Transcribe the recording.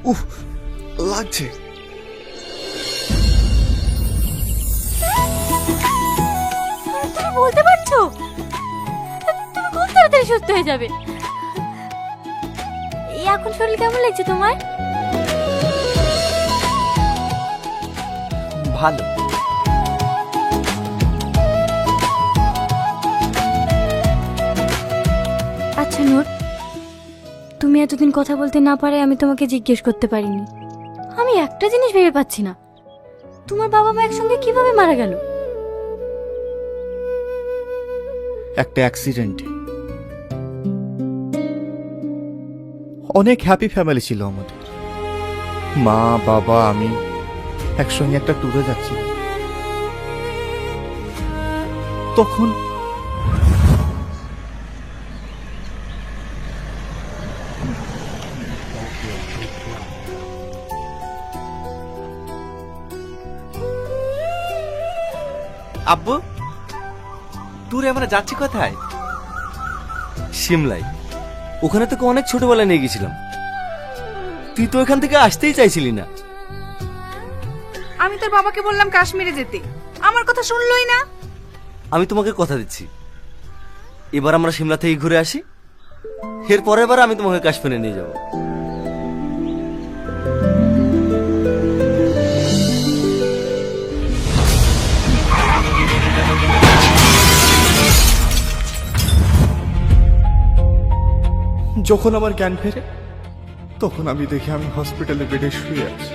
উফ, লাগছে। তুমি বলতে পারছো? তুমি খুব তাড়াতাড়ি সুস্থ হয়ে যাবে। এখন শরীর কেমন লাগছে তোমার? ভালো। আচ্ছা নূর, তুমি এতদিন কথা বলতে না পারে আমি তোমাকে জিজ্ঞেস করতে পারিনি। আমি একটা জিনিস ভেবে পাচ্ছি না, তোমার বাবা মা একসঙ্গে কিভাবে মারা গেল? একটা অ্যাক্সিডেন্টে। অনেক হ্যাপি ফ্যামিলি ছিল আমাদের। মা বাবা আমি একসঙ্গে একটা ট্যুরে যাচ্ছি, তখন আব্বু, ট্যুরে আমরা যাচ্ছি কোথায়? সিমলায়। ওখানে তোকে অনেক ছোটবেলায় নিয়ে গেছিলাম, তুই তো এখান থেকে আসতেই চাইছিলি না। আমি তোর বাবাকে বললাম কাশ্মীরে যেতে, আমার কথা শুনলই না। আমি তোমাকে কথা দিচ্ছি, এবার আমরা সিমলা থেকে ঘুরে আসি, এর পরের বার আমি তোমাকে কাশ্মীরে নিয়ে যাব। যখন আমার জ্ঞান ফেরে তখন আমি দেখি আমি হসপিটালে বেডে শুয়ে আছি।